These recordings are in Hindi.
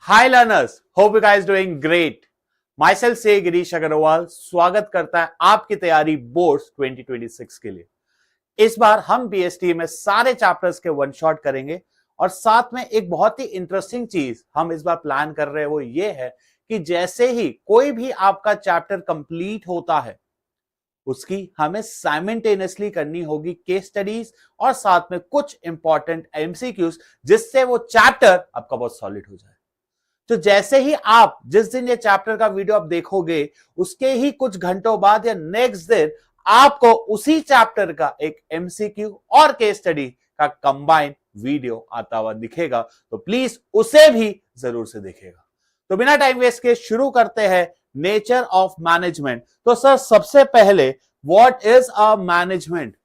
Hi learners, hope you guys doing great. Myself से गिरीश अग्रवाल स्वागत करता है आपकी तैयारी बोर्ड्स 2026 के लिए। इस बार हम बीएसटी में सारे चैप्टर्स के वन शॉट करेंगे और साथ में एक बहुत ही इंटरेस्टिंग चीज हम इस बार प्लान कर रहे हैं वो ये है कि जैसे ही कोई भी आपका चैप्टर कंप्लीट होता है उसकी हमें साइमल्टेनियसली करनी होगी केस स्टडीज और साथ में कुछ इंपॉर्टेंट एमसीक्यूज जिससे वो चैप्टर आपका बहुत सॉलिड हो जाए। तो जैसे ही आप जिस दिन ये चैप्टर का वीडियो आप देखोगे उसके ही कुछ घंटों बाद या नेक्स्ट दिन आपको उसी चैप्टर का एक एमसीक्यू और केस स्टडी का कंबाइन वीडियो आता हुआ दिखेगा, तो प्लीज उसे भी जरूर से देखिएगा। तो बिना टाइम वेस्ट के शुरू करते हैं नेचर ऑफ मैनेजमेंट। तो सर सबसे पहले what is a management?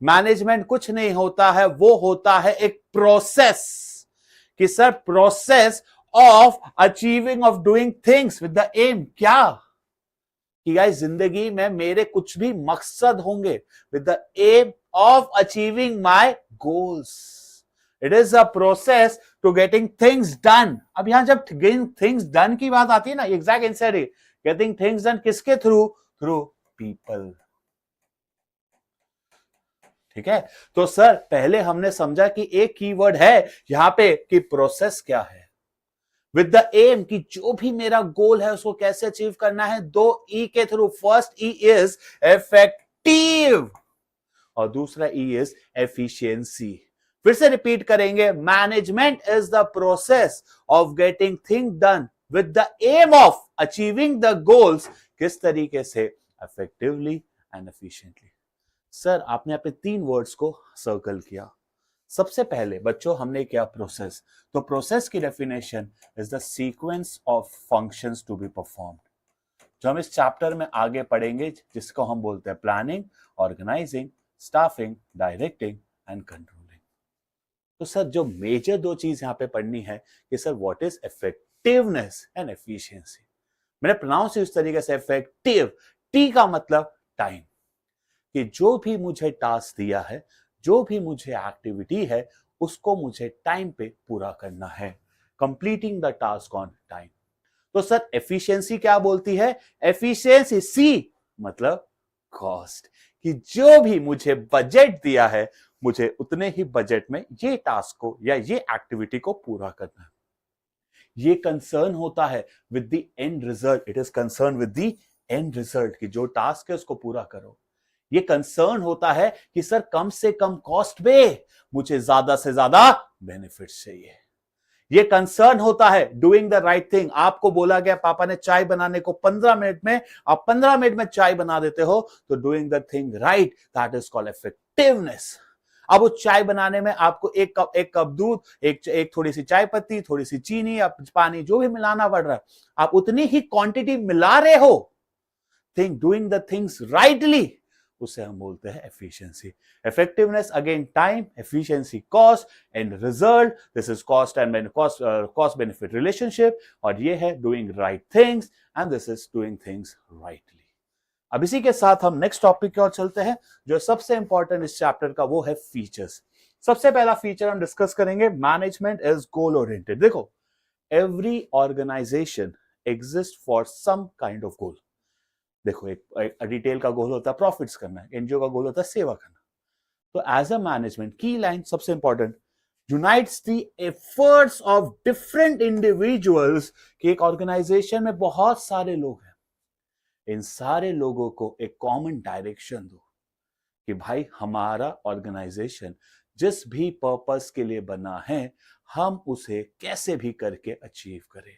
Management कुछ नहीं होता है, वो होता है एक प्रोसेस कि sir process of achieving of doing things with the aim. क्या कि गाइस जिंदगी में मेरे कुछ भी मकसद होंगे with the aim of achieving my goals. It is a process to getting things done. अब यहां जब गेटिंग थिंग्स डन की बात आती है ना, एग्जैक्ट आंसर है गेटिंग थिंग्स डन किसके थ्रू? Through people. ठीक है, तो सर पहले हमने समझा कि एक कीवर्ड है यहां पे कि प्रोसेस क्या है विद द एम कि जो भी मेरा गोल है उसको कैसे अचीव करना है, दो ई के थ्रू। फर्स्ट ई इज इफेक्टिव और दूसरा ई इज एफिशिएंसी। फिर से रिपीट करेंगे, management is the process of getting thing done with the aim of achieving the goals. किस तरीके से? Effectively and efficiently. सर आपने यहाँ पे तीन वर्ड्स को सर्कल किया। सबसे पहले बच्चों हमने क्या? प्रोसेस। तो प्रोसेस की definition is the sequence of functions to be performed, जो हम इस चैप्टर में आगे पढ़ेंगे, जिसको हम बोलते हैं planning, organising, staffing, directing and controlling. तो सर जो मेजर दो चीज यहां पे पढ़नी है कि sir what is effectiveness and efficiency. मैंने प्रोनाउंस इस तरीके से इफेक्टिव, टी का मतलब टाइम, कि जो भी मुझे टास्क दिया है, जो भी मुझे एक्टिविटी है, उसको मुझे टाइम पे पूरा करना है, completing the task on time. तो सर एफिशिएंसी क्या बोलती है? एफिशिएंसी सी मतलब कॉस्ट, कि जो भी मुझे बजट दिया है मुझे उतने ही बजट में ये टास्क को या ये एक्टिविटी को पूरा करना है। ये कंसर्न होता है with the end result. It is concern with the end result कि जो टास्क है उसको पूरा करो। ये कंसर्न होता है कि सर कम से कम कॉस्ट पे मुझे ज्यादा से ज्यादा बेनिफिट्स चाहिए। ये कंसर्न होता है डूइंग द राइट थिंग। आपको बोला गया पापा ने चाय बनाने को 15 मिनट में, आप 15 मिनट में चाय बना देते हो, तो doing the thing right, that is called effectiveness. अब उस चाय बनाने में आपको एक कप दूध, एक थोड़ी सी चाय पत्ती, थोड़ी सी चीनी या पानी जो भी मिलाना पड़ रहा है, आप उतनी ही क्वांटिटी मिला रहे हो। Thing doing the things rightly, उसे हम बोलते हैं efficiency. Effectiveness again time, efficiency cost, and result this is cost and cost benefit relationship, और ये है doing right things and this is doing things rightly. अब इसी के साथ हम नेक्स्ट टॉपिक की ओर चलते हैं, जो सबसे इंपॉर्टेंट इस चैप्टर का, वो है फीचर्स। सबसे पहला फीचर हम डिस्कस करेंगे, मैनेजमेंट इज गोल ओरिएंटेड। देखो, every organization exist for some kind of goal. देखो, एक डिटेल का गोल होता है प्रॉफिट्स करना, एनजीओ का गोल होता है सेवा करना। तो एज अ मैनेजमेंट की लाइन सबसे important, unites the efforts of different individuals, कि एक ऑर्गेनाइजेशन में बहुत सारे लोग हैं, इन सारे लोगों को एक कॉमन डायरेक्शन दो कि भाई हमारा ऑर्गेनाइजेशन जिस भी पर्पस के लिए बना है हम उसे कैसे भी करके अचीव करें।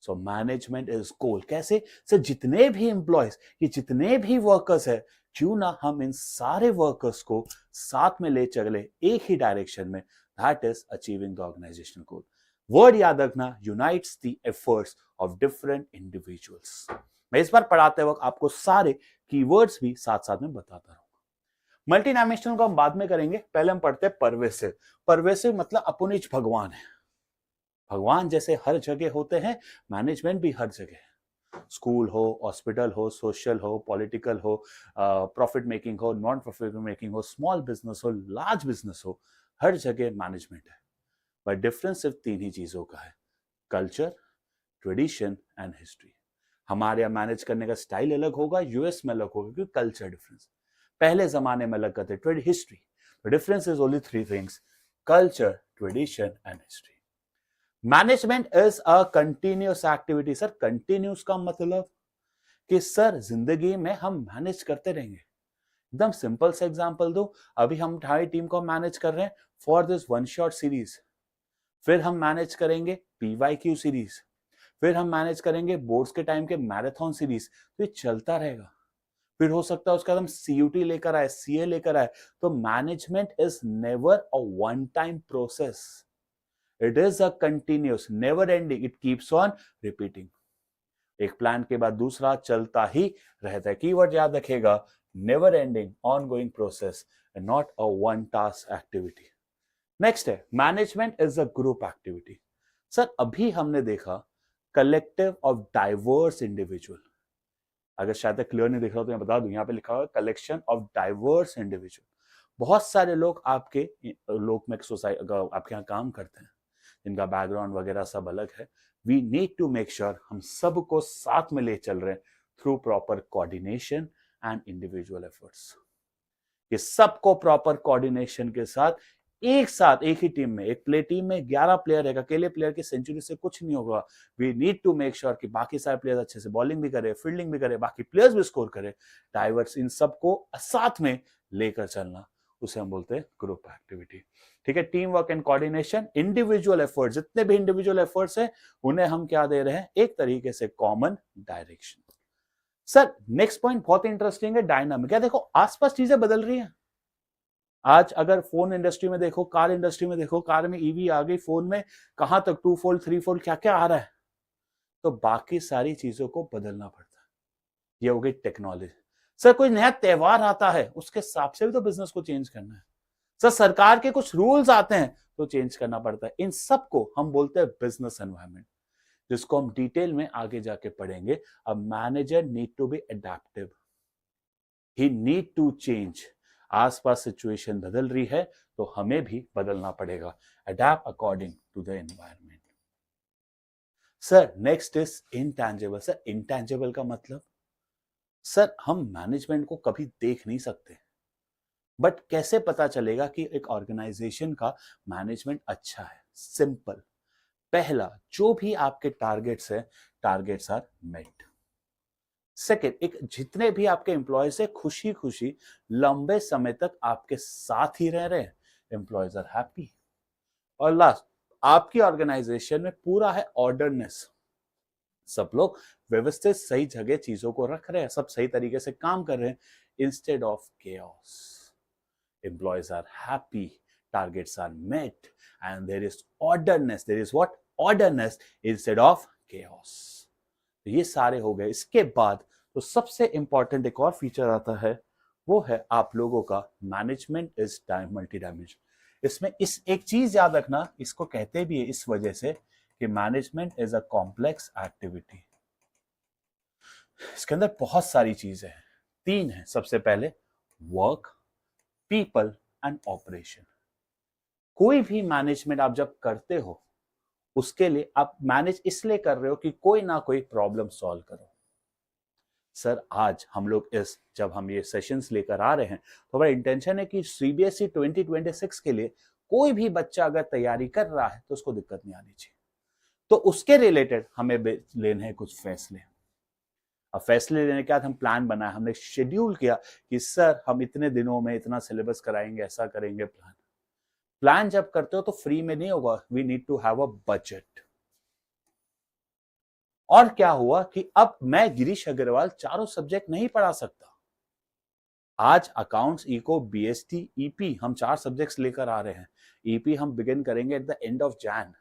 सो मैनेजमेंट इज गोल। कैसे? सर जितने भी एम्प्लॉयज, ये जितने भी वर्कर्स है, क्यों ना हम इन सारे वर्कर्स को साथ में ले चले एक ही डायरेक्शन में, that is achieving the organisational goal. Word याद रखना, unites the efforts of different individuals. मैं इस बार पढ़ाते वक्त आपको सारे कीवर्ड्स भी साथ साथ में बताता रहूंगा। मल्टीडायमेंशनल को हम बाद में करेंगे, पहले हम पढ़ते हैं परवेसिव। परवेसिव मतलब अपुनिज भगवान है। भगवान जैसे हर जगह होते हैं, मैनेजमेंट भी हर जगह है। स्कूल हो, हॉस्पिटल हो, सोशल हो, पॉलिटिकल हो, प्रॉफिट मेकिंग हो, नॉन प्रॉफिट मेकिंग हो, स्मॉल बिजनेस हो, लार्ज बिजनेस हो, हर जगह मैनेजमेंट है। बट डिफरेंस सिर्फ तीन ही चीजों का है, कल्चर, ट्रेडिशन एंड हिस्ट्री। हमारे यहाँ मैनेज करने का स्टाइल अलग होगा, यूएस में अलग होगा, क्योंकि कल्चर डिफरेंस। पहले जमाने में अलग करते trade history. The difference is only three things: culture, tradition and history. Management is a continuous activity. Sir continuous का मतलब कि सर जिंदगी में हम मैनेज करते रहेंगे। एकदम सिंपल सा एग्जांपल दो, अभी हम हमारी टीम को मैनेज कर रहे हैं for this one shot series, फिर हम मैनेज करेंगे पीवाईक्यू सीरीज, फिर हम मैनेज करेंगे बोर्ड्स के टाइम के मैराथन सीरीज। तो ये चलता रहेगा। फिर हो सकता है उसका हम सीयूटी लेकर आए, सीए लेकर आए। तो management is never a one time process, it is a continuous, never ending, it keeps on repeating. एक प्लान के बाद दूसरा चलता ही रहता है। कीवर्ड याद रखेगा, never ending, ongoing process and not a one task activity. Next है management is a group activity. Sir अभी हमने देखा कलेक्टिव ऑफ डाइवर्स इंडिविजुअल। अगर शायद क्लियर नहीं दिख रहा तो मैं बता दूं, यहाँ पे लिखा हुआ है कलेक्शन ऑफ डाइवर्स इंडिविजुअल। बहुत सारे लोग आपके लोग में सोसाइटी आपके यहाँ काम करते हैं, जिनका बैकग्राउंड वगैरह सब अलग है। We need to make sure हम सबको साथ में ले चल रहे हैं through proper coordination and individual efforts. ये सबको प्रॉपर कोऑर्डिनेशन के साथ एक ही टीम में, एक प्ले टीम में 11 प्लेयर है, अकेले प्लेयर की सेंचुरी से कुछ नहीं होगा। We need to make sure कि बाकी सारे प्लेयर्स अच्छे से बॉलिंग भी करे, फील्डिंग भी करे, बाकी प्लेयर्स भी स्कोर करे, डाइवर्स, इन सबको साथ में लेकर चलना, उसे हम बोलते हैं ग्रुप एक्टिविटी। ठीक है, team work and coordination, individual efforts, जितने भी इंडिविजुअल एफर्ट्स हैं उन्हें हम क्या दे रहे हैं, एक तरीके से common direction. Sir next point बहुत इंटरेस्टिंग है, डायनामिक। क्या देखो आसपास चीजें बदल रही हैं। आज अगर फोन इंडस्ट्री में देखो, कार इंडस्ट्री में देखो, कार में ईवी आ गई, फोन में कहां तक 2 फोल्ड 3 फोल्ड क्या क्या आ रहा है। तो बाकी सारी चीजों को बदलना पड़ता है। ये हो गई टेक्नोलॉजी। सर कोई नया त्योहार आता है, उसके हिसाब से भी तो बिजनेस को चेंज करना है। सर सरकार के कुछ रूल्स आते हैं तो चेंज करना पड़ता है। इन सबको हम बोलते हैं बिजनेस एनवायरनमेंट, जिसको हम डिटेल में आगे जाके पढ़ेंगे। A manager need to be adaptive, he need to change. आसपास सिचुएशन बदल रही है तो हमें भी बदलना पड़ेगा, adapt according to the environment. Sir next is intangible. Sir intangible का मतलब, सर हम मैनेजमेंट को कभी देख नहीं सकते, बट कैसे पता चलेगा कि एक ऑर्गेनाइजेशन का मैनेजमेंट अच्छा है? सिंपल, पहला, जो भी आपके टारगेट्स है, टारगेट्स आर मेट। सेकेंड, एक जितने भी आपके एम्प्लॉयज है खुशी खुशी लंबे समय तक आपके साथ ही रह रहे हैं, एम्प्लॉयज आर हैप्पी। और लास्ट, आपकी ऑर्गेनाइजेशन में पूरा है ऑर्डरनेस, सब लोग व्यवस्थित सही जगह चीजों को रख रहे हैं, सब सही तरीके से काम कर रहे हैं, instead of chaos. Employees are happy, targets are met, and there is orderness. There is what? Orderness instead of chaos. तो ये सारे हो गए। इसके बाद तो सबसे इंपॉर्टेंट एक और फीचर आता है, वो है आप लोगों का मैनेजमेंट इज मल्टी डायमेंशन। इसमें इस एक चीज याद रखना, इसको कहते भी है इस वजह से कि management is a complex activity. इसके अंदर बहुत सारी चीजें हैं, 3 है। सबसे पहले वर्क, पीपल एंड ऑपरेशन। कोई भी मैनेजमेंट आप जब करते हो, उसके लिए आप मैनेज इसलिए कर रहे हो कि कोई ना कोई प्रॉब्लम सॉल्व करो। सर आज हम लोग जब हम ये सेशंस लेकर आ रहे हैं तो हमारा इंटेंशन है कि सीबीएसई 2026 के लिए कोई भी बच्चा अगर तैयारी कर रहा है तो उसको दिक्कत नहीं आनी चाहिए। तो उसके रिलेटेड हमें लेने हैं कुछ फैसले। अब फैसले लेने के बाद हम प्लान बनाया, हमने शेड्यूल किया कि सर हम इतने दिनों में इतना सिलेबस कराएंगे, ऐसा करेंगे। प्लान जब करते हो तो फ्री में नहीं होगा, we need to have a budget. और क्या हुआ कि अब मैं गिरीश अग्रवाल चारों सब्जेक्ट नहीं पढ़ा सकता। आज अकाउंट्स, इको, बीएसटी, ईपी, हम 4 सब्जेक्ट्स लेकर आ रहे हैं। ईपी हम बिगिन करेंगे at the end of Jain,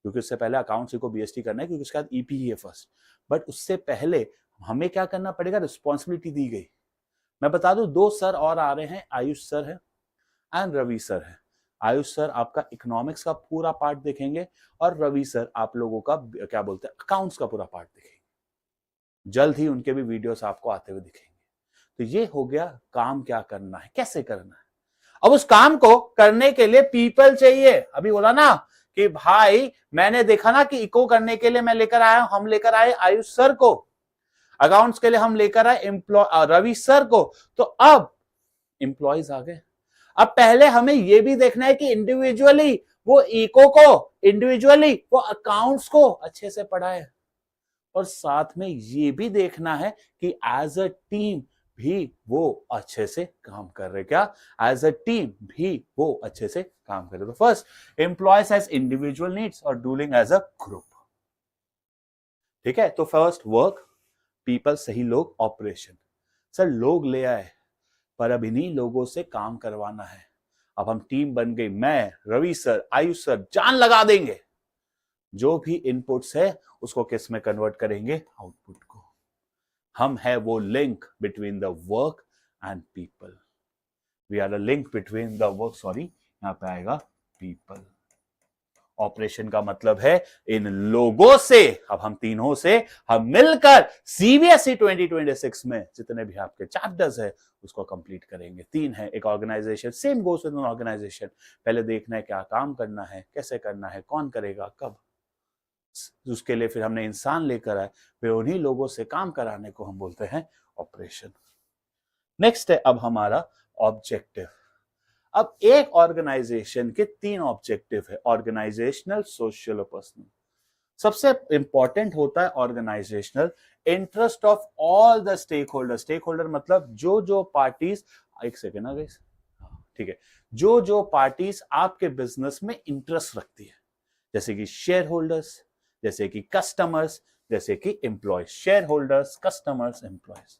क्योंकि उससे पहले अकाउंट्स, इको, बीएसटी करना है, क्योंकि उसके बाद ईपी ही है फर्स्ट। बट उससे पहले हमें क्या करना पड़ेगा, रिस्पॉन्सिबिलिटी दी गई। मैं बता दूं 2 सर और आ रहे हैं, आयुष सर है एंड रवि सर है। आयुष सर आपका इकोनॉमिक्स का पूरा पार्ट देखेंगे और रवि सर आप लोगों का क्या बोलते हैं, अकाउंट्स का पूरा पार्ट देखेंगे। जल्द ही उनके भी वीडियोस आपको आते हुए दिखेंगे। तो ये हो गया काम क्या करना है, कैसे करना है। अब उस काम को करने के लिए पीपल चाहिए। अभी बोला ना कि भाई मैंने देखा ना कि इको करने के लिए मैं लेकर आया, हम लेकर आए आयुष सर को, अकाउंट्स के लिए हम लेकर आए रवि सर को, तो अब एम्प्लॉयज आ गए। अब पहले हमें यह भी देखना है कि इंडिविजुअली वो इको को, इंडिविजुअली वो अकाउंट्स को अच्छे से पढ़ाए, और साथ में ये भी देखना है कि एज अ टीम भी वो अच्छे से काम कर रहे, क्या एज अ टीम भी वो अच्छे से काम कर रहे। तो first employees as individual needs और डूलिंग एज अ ग्रुप। ठीक है, तो फर्स्ट वर्क, पीपल, सही लोग, ऑपरेशन। सर लोग ले आए, पर अब इन्हीं लोगों से काम करवाना है। अब हम टीम बन गई, मैं, रवि सर, आयुष सर जान लगा देंगे। जो भी इनपुट्स है उसको किस में कन्वर्ट करेंगे, आउटपुट को। हम है वो link between the work and people. We are a link between the work, sorry यहां पे आएगा पीपल। ऑपरेशन का मतलब है इन लोगों से, अब हम तीनों से हम मिलकर सीबीएसई 2026 में जितने भी आपके चैप्टर्स है उसको कंप्लीट करेंगे। तीन है, एक organisation, same goes with an organisation. पहले देखना है क्या काम करना है, कैसे करना है, कौन करेगा, कब। उसके लिए फिर हमने इंसान लेकर आए, फिर उन्हीं लोगों से काम कराने को हम बोलते हैं ऑपरेशन। नेक्स्ट है अब हमारा ऑब्जेक्टिव। अब एक ऑर्गेनाइजेशन के तीन ऑब्जेक्टिव है, ऑर्गेनाइजेशनल, सोशल और पर्सनल। सबसे इंपॉर्टेंट होता है organisational, interest of all the stake holder. Stake holder मतलब जो जो पार्टीज, एक सेकेंड ना गाइस, ठीक है, जो जो पार्टीज आपके बिजनेस में इंटरेस्ट रखती है, जैसे कि शेयर होल्डर्स, जैसे कि कस्टमर्स, जैसे कि employees. Share holders, customers, employees.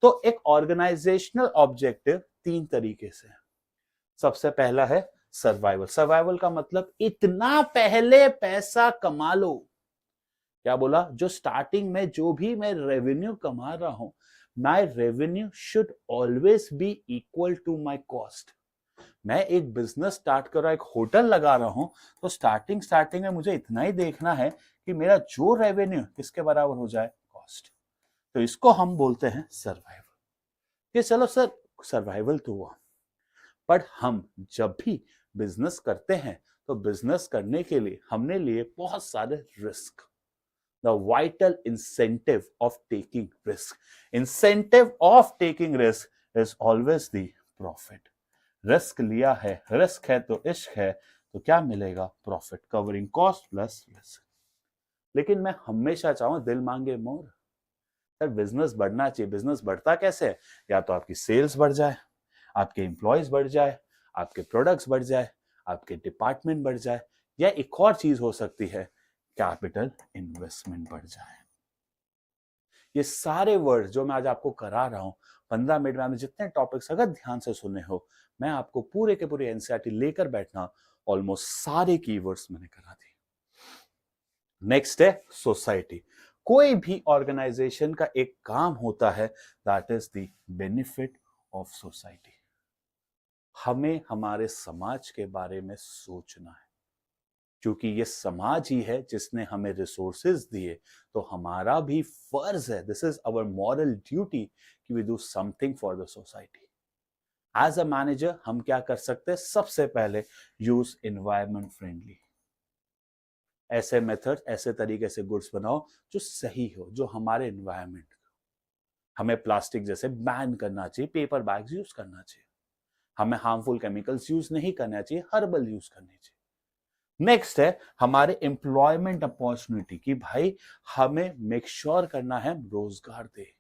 तो एक ऑर्गेनाइजेशनल ऑब्जेक्टिव तीन तरीके से है। सबसे पहला है सर्वाइवल। सर्वाइवल का मतलब इतना पहले पैसा कमा लो। क्या बोला, जो स्टार्टिंग में जो भी मैं रेवेन्यू कमा रहा हूं, my revenue should always be equal to my cost. मैं एक बिजनेस स्टार्ट कर रहा हूं, एक होटल लगा रहा हूं, तो स्टार्टिंग में मुझे इतना ही देखना है कि मेरा जो रेवेन्यू किसके बराबर हो जाए, कॉस्ट। तो इसको हम बोलते हैं सर्वाइवल। कि चलो सर सर्वाइवल तो हुआ, पर हम जब भी बिजनेस करते हैं तो बिजनेस करने के लिए हमने लिए बहुत सारे risk. The vital incentive of taking risk, incentive of taking risk is always the profit. Risk लिया है, रिस्क है तो इश्क है, तो क्या मिलेगा, profit, covering cost plus risk. लेकिन मैं हमेशा चाहूं दिल मांगे मोर। सर बिजनेस बढ़ना चाहिए, बिजनेस बढ़ता कैसे है, या तो आपकी सेल्स बढ़ जाए, आपके एम्प्लॉयज बढ़ जाए, आपके प्रोडक्ट्स बढ़ जाए, आपके डिपार्टमेंट बढ़ जाए, या एक और चीज हो सकती है, कैपिटल इन्वेस्टमेंट बढ़ जाए। ये सारे वर्ड जो मैं आज आपको करा रहा हूं, 15 मिनट में आपने जितने टॉपिक्स अगर ध्यान से सुने हो, मैं आपको पूरे के पूरे एनसीईआरटी लेकर बैठना, ऑलमोस्ट सारे कीवर्ड्स मैंने करा दी। नेक्स्ट है सोसाइटी। कोई भी ऑर्गेनाइजेशन का एक काम होता है, that is the benefit of society. हमें हमारे समाज के बारे में सोचना है, क्योंकि ये समाज ही है जिसने हमें रिसोर्सेज दिए, तो हमारा भी फर्ज है, this is our moral duty, कि we do something for the society. As a manager हम क्या कर सकते हैं, सबसे पहले यूज एनवायरमेंट फ्रेंडली, ऐसे मेथड, ऐसे तरीके से गुड्स बनाओ जो सही हो, जो हमारे एनवायरमेंट। हमें प्लास्टिक जैसे बैन करना चाहिए, पेपर बैग्स यूज करना चाहिए, हमें हार्मफुल केमिकल्स यूज नहीं करना चाहिए, हर्बल यूज करनी चाहिए। नेक्स्ट है हमारे एम्प्लॉयमेंट अपॉर्चुनिटी, की भाई हमें मेक श्योर करना है रोजगार दे।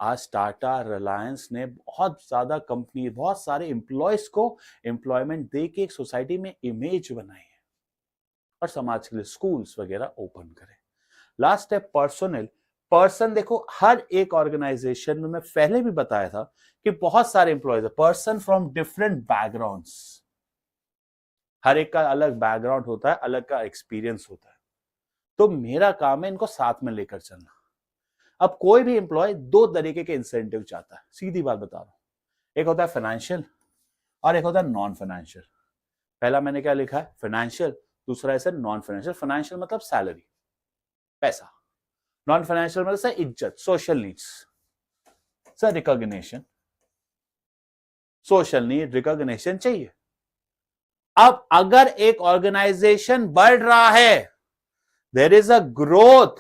आज टाटा, रिलायंस ने बहुत ज्यादा कंपनी, बहुत सारे एम्प्लॉयज को एम्प्लॉयमेंट दे के एक सोसाइटी में इमेज बनाई है, और समाज के लिए स्कूल्स वगैरह ओपन करें। लास्ट है पर्सनल। पर्सन देखो, हर एक ऑर्गेनाइजेशन में मैं पहले भी बताया था कि बहुत सारे एम्प्लॉयज है, पर्सन फ्रॉम डिफरेंट बैकग्राउंड्स। हर एक का अलग बैकग्राउंड होता है, अलग का एक्सपीरियंस होता है, तो मेरा काम है इनको साथ में लेकर चलना। अब कोई भी एम्प्लॉय दो तरीके के इंसेंटिव चाहता है, सीधी बात बता रहा हूं। एक होता है फाइनेंशियल और एक होता है नॉन फाइनेंशियल। पहला मैंने क्या लिखा है, फाइनेंशियल, दूसरा है सर नॉन फाइनेंशियल। फाइनेंशियल मतलब सैलरी, पैसा, नॉन फाइनेंशियल मतलब सर इज्जत, social needs, sir recognition. Social need, recognition चाहिए, अब अगर एक ऑर्गेनाइजेशन बढ़ रहा है, देयर इज अ ग्रोथ,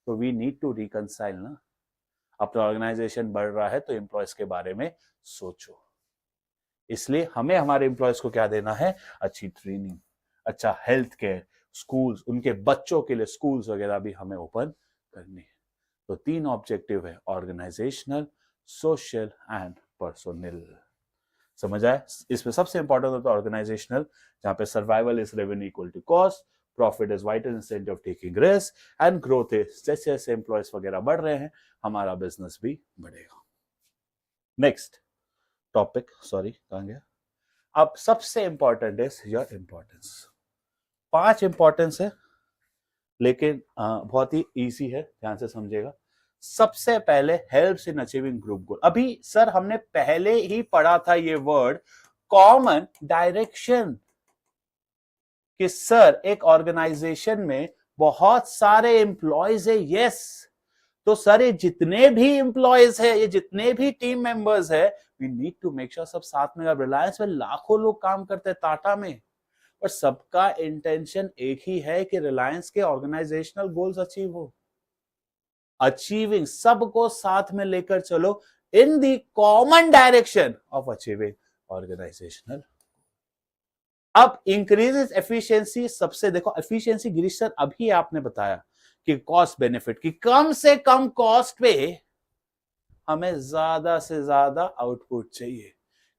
तो वी नीड टू रिकंसाइल ना। अपना ऑर्गेनाइजेशन बढ़ रहा है तो एम्प्लॉयज के बारे में सोचो। इसलिए हमें हमारे एम्प्लॉयज को क्या देना है? अच्छी ट्रेनिंग, अच्छा हेल्थ केयर, स्कूल्स, उनके बच्चों के लिए स्कूल्स वगैरह भी हमें ओपन करनी है। तो 3 ऑब्जेक्टिव है, ऑर्गेनाइजेशनल, सोशल एंड पर्सोनल। समझ आए? इसमें सबसे इंपॉर्टेंट होता है ऑर्गेनाइजेशनल, जहां पे survival is revenue equal to cost, profit is vital incentive of taking risk and growth is जैसे जैसे एम्प्लॉयज वगैरह बढ़ रहे हैं हमारा बिजनेस भी बढ़ेगा। नेक्स्ट टॉपिक, सॉरी कहां गया? अब सबसे important is your importance. 5 importance है, लेकिन बहुत ही इजी है, ध्यान से समझिएगा। सबसे पहले हेल्प्स इन अचीविंग ग्रुप गोल। अभी सर हमने पहले ही पढ़ा था ये वर्ड कॉमन डायरेक्शन, कि सर एक ऑर्गेनाइजेशन में बहुत सारे एम्प्लॉयज है। यस, तो सर ये जितने भी एम्प्लॉयज है, ये जितने भी टीम मेंबर्स है, we need to make sure सब साथ में। रिलायंस में लाखों लोग काम करते हैं, टाटा में, और सबका इंटेंशन एक ही है कि रिलायंस के ऑर्गेनाइजेशनल गोल्स अचीव हो। अचीविंग, सबको साथ में लेकर चलो in the common direction of achieving organisational. अब इंक्रीजेस एफिशिएंसी, सबसे देखो एफिशिएंसी गिरीश सर अभी आपने बताया कि कॉस्ट बेनिफिट की कम से कम कॉस्ट पे हमें ज्यादा से ज्यादा आउटपुट चाहिए,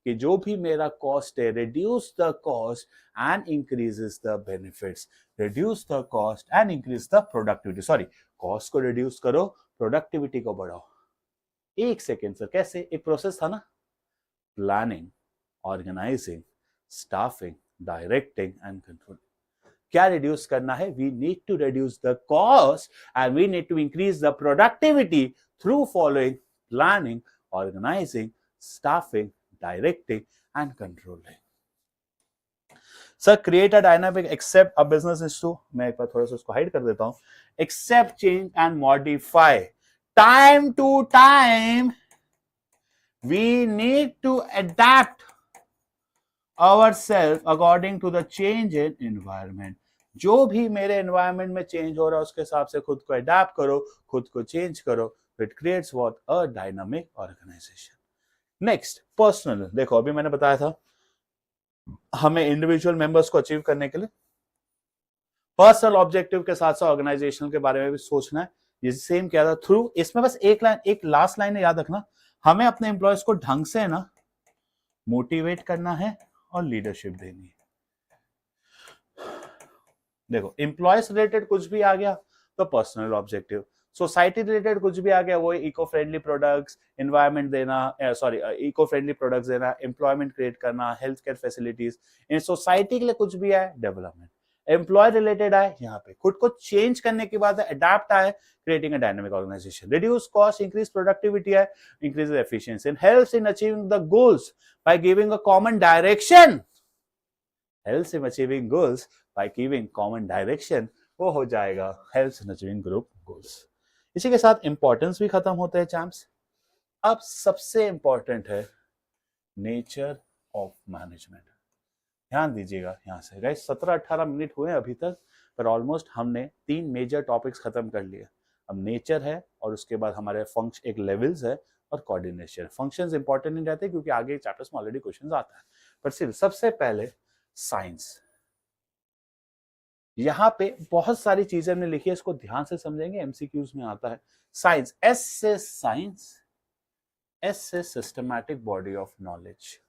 कि जो भी मेरा कॉस्ट है, reduce the cost and increases the benefits, reduce the cost and increase the productivity. Sorry, cost को रिड्यूस करो, प्रोडक्टिविटी को बढ़ाओ। एक सेकेंड सर, कैसे? एक प्रोसेस था ना, planning, organising, staffing, directing and controlling. क्या रिड्यूस करना है? We need to reduce the cost and we need to increase the productivity through following planning, organising, staffing, directing and controlling. Sir create a dynamic accept a business is to, मैं एक बार थोड़ा सा उसको हाइड कर देता हूं, accept change and modify time to time. We need to adapt ourselves according to the change in environment। जो भी मेरे एनवायरमेंट में चेंज हो रहा है उसके हिसाब से खुद को अडेप्ट करो, खुद को चेंज करो। It creates what? A dynamic organisation. Next, personal. देखो अभी मैंने बताया था हमें इंडिविजुअल मेंबर्स को अचीव करने के लिए पर्सनल ऑब्जेक्टिव के साथ साथ ऑर्गेनाइजेशन के बारे में भी सोचना है। ये सेम क्या था थ्रू, इसमें बस एक लाइन, एक लास्ट लाइन याद रखना, हमें अपने एम्प्लॉयज को ढंग से ना मोटिवेट करना है और लीडरशिप देनी है। देखो एम्प्लॉयज रिलेटेड कुछ भी आ गया तो पर्सनल ऑब्जेक्टिव, सोसाइटी रिलेटेड कुछ भी आ गया वो इको फ्रेंडली प्रोडक्ट्स, एनवायरमेंट देना, सॉरी इको फ्रेंडली प्रोडक्ट्स देना, एम्प्लॉयमेंट क्रिएट करना, health care facilities, in society के लिए कुछ भी है डेवलपमेंट। एम्प्लॉय रिलेटेड आए, यहाँ पे खुद को चेंज करने की बात है, अडेप्ट आए, creating a dynamic organisation, reduce cost, increase productivity है, increase efficiency and helps in achieving the goals by giving a common direction. Helps in achieving goals by giving common direction, वो हो जाएगा helps in achieving group goals. इसी के साथ इंपॉर्टेंस भी खत्म होते हैं चैम्प्स। अब सबसे इंपॉर्टेंट है नेचर ऑफ मैनेजमेंट। ध्यान दीजिएगा यहां से गाइस, 17-18 मिनट हुए अभी तक, पर ऑलमोस्ट हमने 3 मेजर टॉपिक्स खत्म कर लिए। अब नेचर है और उसके बाद हमारे फंक्शन, एक लेवल्स है और कोऑर्डिनेशन। फंक्शंस इंपॉर्टेंट नहीं रहते क्योंकि आगे चैप्टर्स में ऑलरेडी क्वेश्चंस आता है, पर सिर्फ सबसे पहले साइंस। यहां पे बहुत सारी चीजें हमने लिखी है, इसको ध्यान से समझेंगे, एमसीक्यूज में आता है। साइंस, एस से साइंस, एस से सिस्टमैटिक बॉडी ऑफ नॉलेज।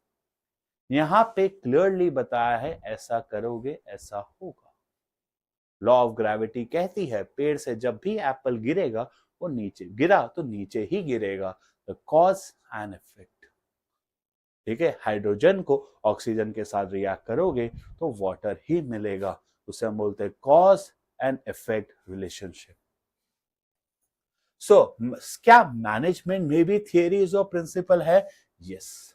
यहां पे क्लियरली बताया है ऐसा करोगे ऐसा होगा। लॉ ऑफ ग्रेविटी कहती है पेड़ से जब भी एप्पल गिरेगा वो नीचे गिरा तो नीचे ही गिरेगा, द कॉज एंड इफेक्ट। ठीक है, हाइड्रोजन को ऑक्सीजन के साथ रिएक्ट करोगे तो वाटर ही मिलेगा, उसे हम बोलते हैं cause and effect relationship. So क्या मैनेजमेंट में भी थियरीज और प्रिंसिपल है? Yes,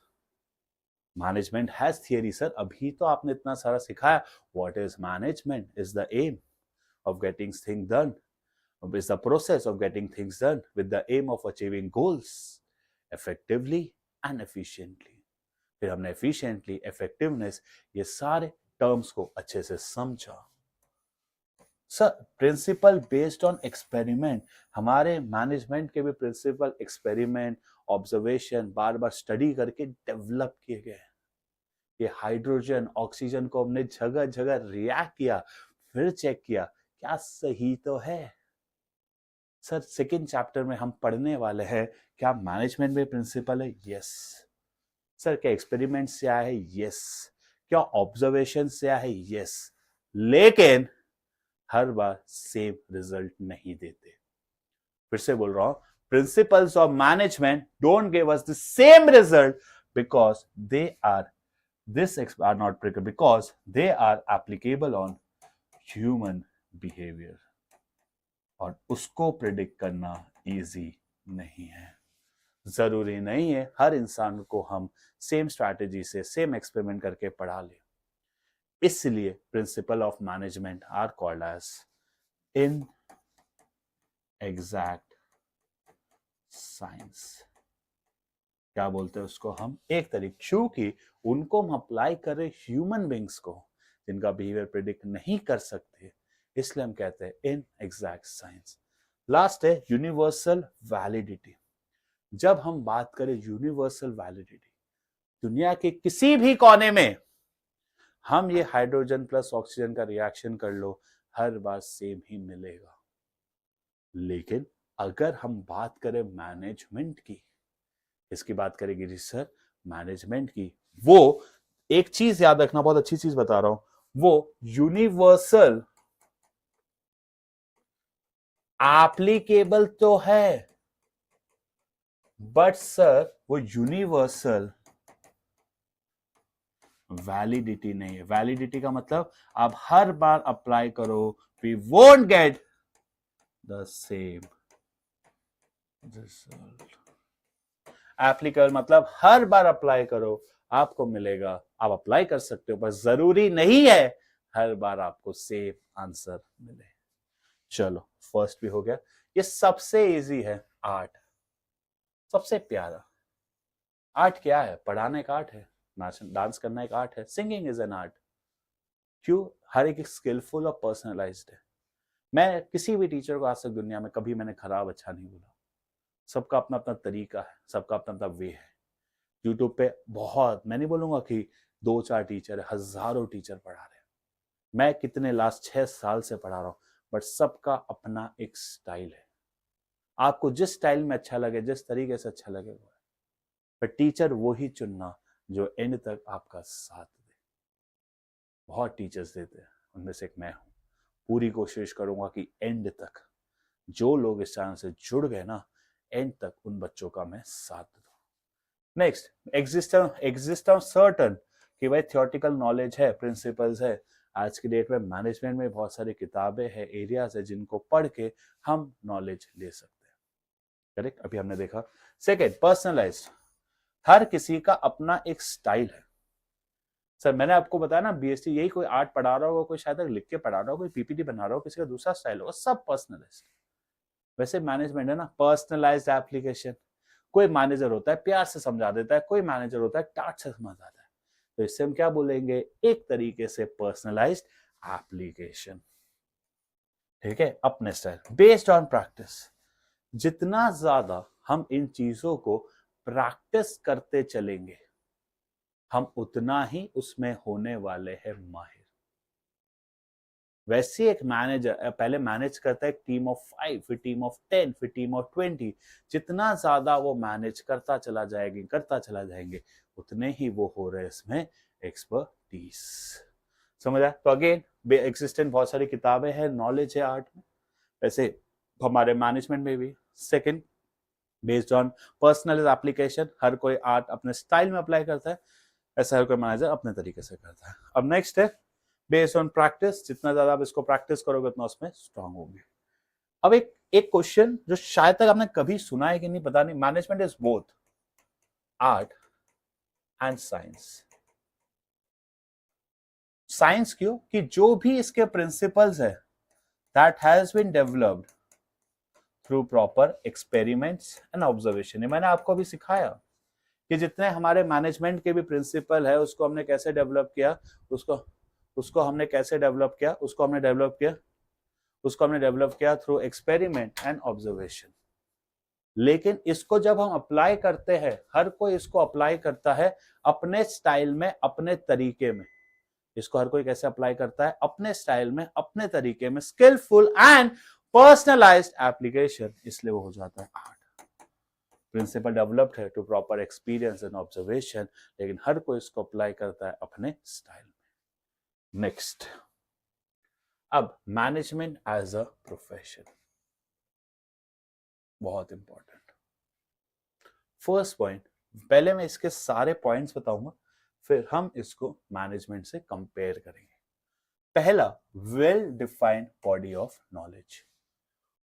management has theory sir. अभी तो आपने इतना सारा सिखाया, what is management? Is the aim of getting things done, is the process of getting things done with the aim of achieving goals effectively and efficiently। फिर हमने efficiently, effectiveness, ये सारे टर्म्स को अच्छे से समझा। Sir principle based on experiment, हमारे मैनेजमेंट के भी प्रिंसिपल एक्सपेरिमेंट, ऑब्जर्वेशन, बार बार स्टडी करके डेवलप किए गए। ये हाइड्रोजन ऑक्सीजन को हमने जगह जगह रिएक्ट किया, फिर चेक किया क्या सही तो है। सर सेकेंड चैप्टर में हम पढ़ने वाले हैं क्या मैनेजमेंट में प्रिंसिपल है? यस। सर क्या एक्सपेरिमेंट से आया है? यस। क्या ऑब्जर्वेशन से आया है? यस। लेकिन हर बार सेम रिजल्ट नहीं देते। फिर से बोल रहा हूं, principles of management don't give us the same result because they are not applicable because they are applicable on human behavior और उसको प्रिडिक्ट करना इजी नहीं है। जरूरी नहीं है हर इंसान को हम सेम स्ट्रैटेजी से सेम एक्सपेरिमेंट करके पढ़ा ले। इसलिए principle of management are called as in exact science. क्या बोलते हैं उसको हम? एक तरीके, क्योंकि उनको हम अप्लाई कर रहे ह्यूमन बींग्स को जिनका बिहेवियर प्रिडिक्ट नहीं कर सकते, इसलिए हम कहते हैं इन एग्जैक्ट साइंस। लास्ट है यूनिवर्सल वैलिडिटी। जब हम बात करें यूनिवर्सल वैलिडिटी, दुनिया के किसी भी कोने में हम ये हाइड्रोजन प्लस ऑक्सीजन का रिएक्शन कर लो, हर बार सेम ही मिलेगा। लेकिन अगर हम बात करें मैनेजमेंट की, इसकी बात करेगी रिसर्च मैनेजमेंट की, वो एक चीज याद रखना, बहुत अच्छी चीज बता रहा हूं, वो यूनिवर्सल एप्लीकेबल तो है, बट सर वो यूनिवर्सल वैलिडिटी नहीं है। वैलिडिटी का मतलब आप हर बार अप्लाई करो, we won't get the same result. Applicable मतलब हर बार अप्लाई करो आपको मिलेगा, आप अप्लाई कर सकते हो, पर जरूरी नहीं है हर बार आपको सेम आंसर मिले। चलो फर्स्ट भी हो गया। ये सबसे इजी है आर्ट, सबसे प्यारा। आर्ट क्या है? पढ़ाने का आर्ट है, डांस करना एक आर्ट है, सिंगिंग इज एन आर्ट। क्यों? हर एक स्किलफुल और पर्सनलाइज्ड है। मैं किसी भी टीचर को आज तक दुनिया में कभी मैंने खराब अच्छा नहीं बोला। सबका अपना अपना तरीका है, सबका अपना अपना वे है। यूट्यूब पे बहुत, मैं नहीं बोलूंगा कि 2-4 टीचर है, हजारों टीचर पढ़ा रहे हैं। मैं कितने लास्ट 6 साल से पढ़ा रहा हूं, बट सबका अपना एक स्टाइल है। आपको जिस स्टाइल में अच्छा लगे, जिस तरीके से अच्छा लगे वो है, पर टीचर वो ही चुनना जो एंड तक आपका साथ दे। बहुत टीचर्स देते हैं, उनमें से एक मैं हूं। पूरी कोशिश करूंगा कि एंड तक जो लोग इस चैनल से जुड़ गए ना, एंड तक उन बच्चों का मैं साथ दूं। नेक्स्ट, एग्जिस्टेंस सर्टन कि भाई थियोरेटिकल नॉलेज है, प्रिंसिपल्स है। आज की डेट में मैनेजमेंट में बहुत सारी किताबें हैं, एरियाज है जिनको पढ़ के हम नॉलेज ले सकते हैं। करेक्ट, अभी हमने देखा। सेकेंड, पर्सनलाइज्ड, हर किसी का अपना एक स्टाइल है। सर मैंने आपको बताया ना, बीएससी यही कोई आर्ट पढ़ा रहा होगा, कोई शायद लिख के पढ़ा रहा होगा, कोई पीपीटी बना रहा होगा, किसी का दूसरा स्टाइल होगा, सब पर्सनलाइज्ड। वैसे मैनेजमेंट है ना, पर्सनलाइज्ड एप्लीकेशन। कोई मैनेजर होता है प्यार से समझा देता है, कोई मैनेजर होता है टाट से समझाता है। तो इससे हम क्या बोलेंगे? एक तरीके से पर्सनलाइज्ड एप्लीकेशन। ठीक है, अपने स्टाइल बेस्ड ऑन प्रैक्टिस। जितना ज्यादा हम इन चीजों को प्रैक्टिस करते चलेंगे, हम उतना ही उसमें होने वाले हैं माहिर। वैसे एक मैनेजर पहले मैनेज करता है एक टीम ऑफ 5, फिर टीम ऑफ 10, फिर टीम ऑफ 20। जितना ज्यादा वो मैनेज करता चला जाएंगे, उतने ही वो हो रहे इसमें एक्सपर्टीज। समझ आया? तो अगेन एग्जिस्टेंट बहुत सारी किताबें हैं, नॉलेज है आर्ट में, वैसे हमारे मैनेजमेंट में भी। Second, based on personal application, हर कोई आर्ट अपने स्टाइल में अप्लाई करता है, ऐसा हर कोई मैनेजर अपने तरीके से करता है। अब नेक्स्ट है बेस्ड ऑन प्रैक्टिस, जितना ज्यादा आप इसको प्रैक्टिस करोगे उतना उसमें स्ट्रांग होंगे। अब एक क्वेश्चन जो शायद तक आपने कभी सुना है कि नहीं पता नहीं, management is both art and science. Science क्यों? कि जो भी इसके प्रिंसिपल्स है that has been developed through proper experiments and observation. मैंने आपको अभी सिखाया कि जितने हमारे मैनेजमेंट के भी प्रिंसिपल है उसको हमने कैसे डेवलप किया, उसको हमने कैसे डेवलप किया? उसको हमने डेवलप किया थ्रू एक्सपेरिमेंट एंड ऑब्जर्वेशन। लेकिन इसको जब हम अप्लाई करते हैं, हर कोई इसको अप्लाई करता है अपने स्टाइल में, अपने तरीके में। इसको हर कोई कैसे अप्लाई करता है? अपने स्टाइल में, अपने तरीके में, स्किलफुल एंड पर्सनलाइज्ड एप्लीकेशन, इसलिए वो हो जाता है आर्ट। प्रिंसिपल डेवलप्ड है to proper experience and observation, लेकिन हर कोई इसको अप्लाई करता है अपने स्टाइल में। नेक्स्ट, अब मैनेजमेंट एज अ प्रोफेशन, बहुत इंपॉर्टेंट। फर्स्ट पॉइंट, पहले मैं इसके सारे पॉइंट्स बताऊंगा, फिर हम इसको मैनेजमेंट से कंपेयर करेंगे। पहला, well defined body of knowledge.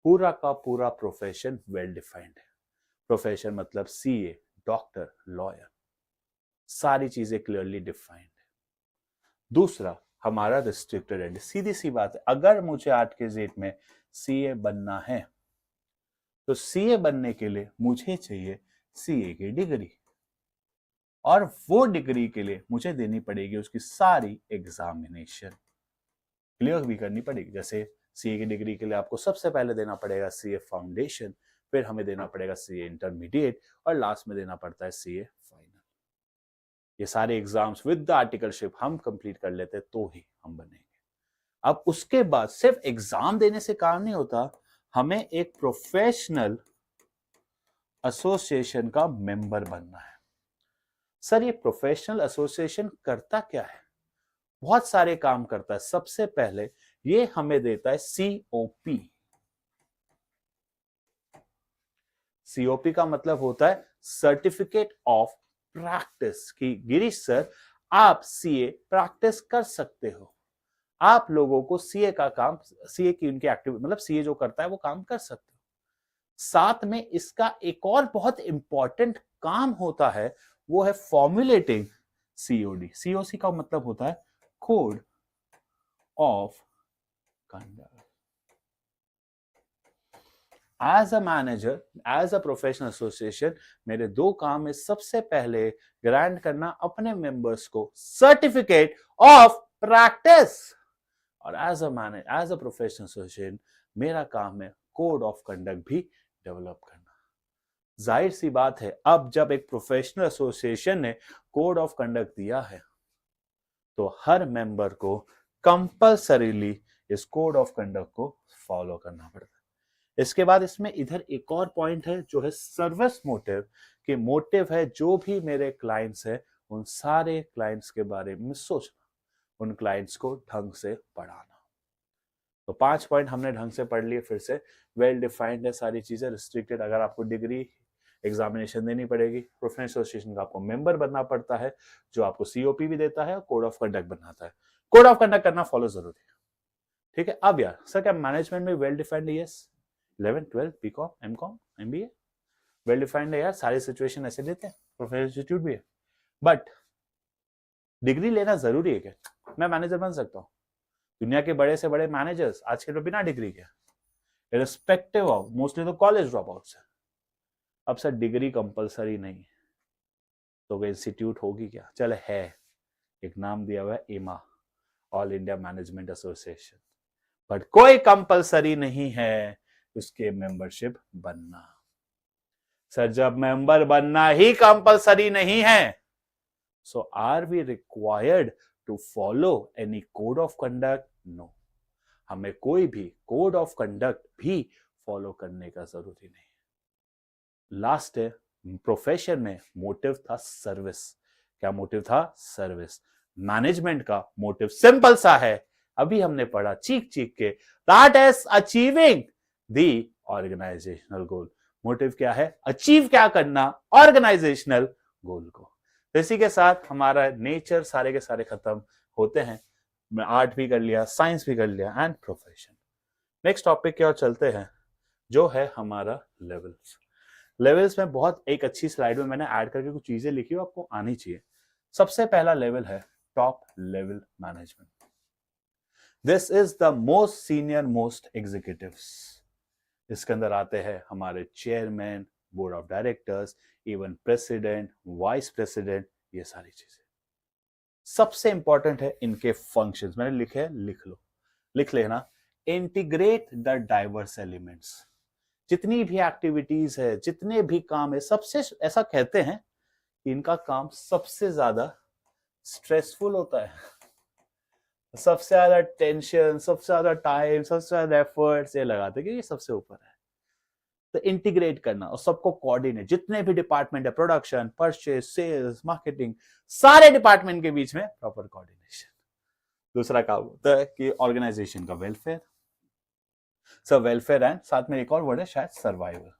पूरा का पूरा प्रोफेशन वेल डिफाइंड है। प्रोफेशन मतलब सीए, डॉक्टर, लॉयर, सारी चीजें क्लियरली डिफाइंड है। दूसरा, हमारा रिस्ट्रिक्टेड एंड, सीधी सी बात है, अगर मुझे आज के डेट में सीए बनना है तो सीए बनने के लिए मुझे चाहिए सीए की डिग्री, और वो डिग्री के लिए मुझे देनी पड़ेगी उसकी सारी एग्जामिनेशन, क्लियर भी करनी पड़ेगी। जैसे सीए की डिग्री के लिए आपको सबसे पहले देना पड़ेगा सीए फाउंडेशन, फिर हमें देना पड़ेगा सीए इंटरमीडिएट, और लास्ट में देना पड़ता है सीए फाइनल। ये सारे एग्जाम्स विद द आर्टिकलशिप हम कंप्लीट कर लेते तो ही हम बनेंगे। अब उसके बाद सिर्फ एग्जाम देने से काम नहीं होता, हमें एक प्रोफेशनल एसोसिएशन का मेंबर बनना है। सर, ये प्रोफेशनल एसोसिएशन करता क्या है? बहुत सारे काम करता है। सबसे पहले ये हमें देता है सीओपी। सीओपी का मतलब होता है सर्टिफिकेट ऑफ प्रैक्टिस, कि गिरीश सर आप सीए प्रैक्टिस कर सकते हो, आप लोगों को सीए का काम, सीए की उनकी एक्टिविटी मतलब सीए जो करता है वो काम कर सकते हो। साथ में इसका एक और बहुत इंपॉर्टेंट काम होता है, वो है फॉर्मुलेटिंग सीओडी। सीओसी का मतलब होता है code of conduct. As a manager, as a professional association, मेरे दो काम है। सबसे पहले ग्रांट करना अपने मेंबर्स को सर्टिफिकेट ऑफ प्रैक्टिस, और एज अ प्रोफेशनल एसोसिएशन मेरा काम है कोड ऑफ कंडक्ट भी डेवलप करना। जाहिर सी बात है, अब जब एक प्रोफेशनल एसोसिएशन ने कोड ऑफ कंडक्ट दिया है तो हर मेंबर को कंपल्सरीली इस कोड ऑफ कंडक्ट को फॉलो करना पड़ता है। इसके बाद इसमें इधर एक और पॉइंट है जो है सर्विस मोटिव, कि मोटिव है जो भी मेरे क्लाइंट्स है उन सारे क्लाइंट्स के बारे में सोचना, उन क्लाइंट्स को ढंग से पढ़ाना। तो 5 पॉइंट हमने ढंग से पढ़ लिए। फिर से वेल डिफाइंड है सारी चीजें, रिस्ट्रिक्टेड, अगर आपको डिग्री एग्जामिनेशन देनी पड़ेगी, प्रोफेशनल एसोसिएशन का आपको मेंबर बनना पड़ता है जो आपको सीओपी भी देता है, कोड ऑफ कंडक्ट बनाता है। कोड ऑफ कंडक्ट करना फॉलो जरूरी है, ठीक है। अब यार सर क्या मैनेजमेंट में वेल डिफाइंड है? Yes, 11, 12, BCom, MCom, MBA well defined है यार, सारी सिचुएशन ऐसे देते हैं, प्रोफेशनल इंस्टीट्यूट भी है। बट डिग्री लेना जरूरी है क्या? मैं मैनेजर बन सकता हूँ? दुनिया के बड़े से बड़े मैनेजर्स आज के बिना डिग्री के, इररिस्पेक्टिव ऑफ, मोस्टली तो कॉलेज ड्रॉप आउट्स है। अब सर डिग्री कंपलसरी नहीं, तो इंस्टीट्यूट होगी क्या? चल है, एक नाम दिया हुआ है एमा, all India management association, but कोई कंपलसरी नहीं है उसके मेंबरशिप बनना। सर जब मेंबर बनना ही कंपलसरी नहीं है, so are we required to follow any code of conduct? No, हमें कोई भी कोड ऑफ कंडक्ट भी फॉलो करने का जरूरी नहीं। लास्ट है, प्रोफेशन में मोटिव था सर्विस। क्या मोटिव था? सर्विस। मैनेजमेंट का मोटिव सिंपल सा है, अभी हमने पढ़ा चीख चीख के, that is achieving the organisational goal. Motive क्या है? अचीव क्या करना? ऑर्गेनाइजेशनल गोल को। इसी के साथ हमारा नेचर सारे के सारे खत्म होते हैं। मैं आर्ट भी कर लिया, साइंस भी कर लिया, एंड प्रोफेशन। नेक्स्ट टॉपिक की ओर चलते हैं, जो है हमारा लेवल्स। लेवल्स में बहुत एक अच्छी स्लाइड में मैंने ऐड करके कुछ चीजें लिखी हो, आपको आनी चाहिए। सबसे पहला लेवल है top level management. This is the most senior most executives. इसके अंदर आते हैं हमारे chairman, board of directors, even president, vice president, ये सारी चीजें। सबसे इंपॉर्टेंट है इनके फंक्शंस, मैंने लिखे हैं, लिख लेना। Integrate the diverse elements. जितनी भी एक्टिविटीज है, जितने भी काम है, सबसे ऐसा कहते हैं कि इनका काम सबसे ज्यादा स्ट्रेसफुल होता है, सबसे ज्यादा टेंशन, सबसे ज्यादा टाइम, सबसे ज्यादा एफर्ट्स ये लगाते हैं कि ये सबसे ऊपर है। तो इंटीग्रेट करना और सबको कोऑर्डिनेट, जितने भी डिपार्टमेंट है, प्रोडक्शन, परचेज, सेल्स, मार्केटिंग, सारे डिपार्टमेंट के बीच में प्रॉपर कोऑर्डिनेशन। दूसरा काम होता है कि ऑर्गेनाइजेशन का वेलफेयर, सो वेलफेयर एंड साथ में एक और वर्ड है शायद सर्वाइवल।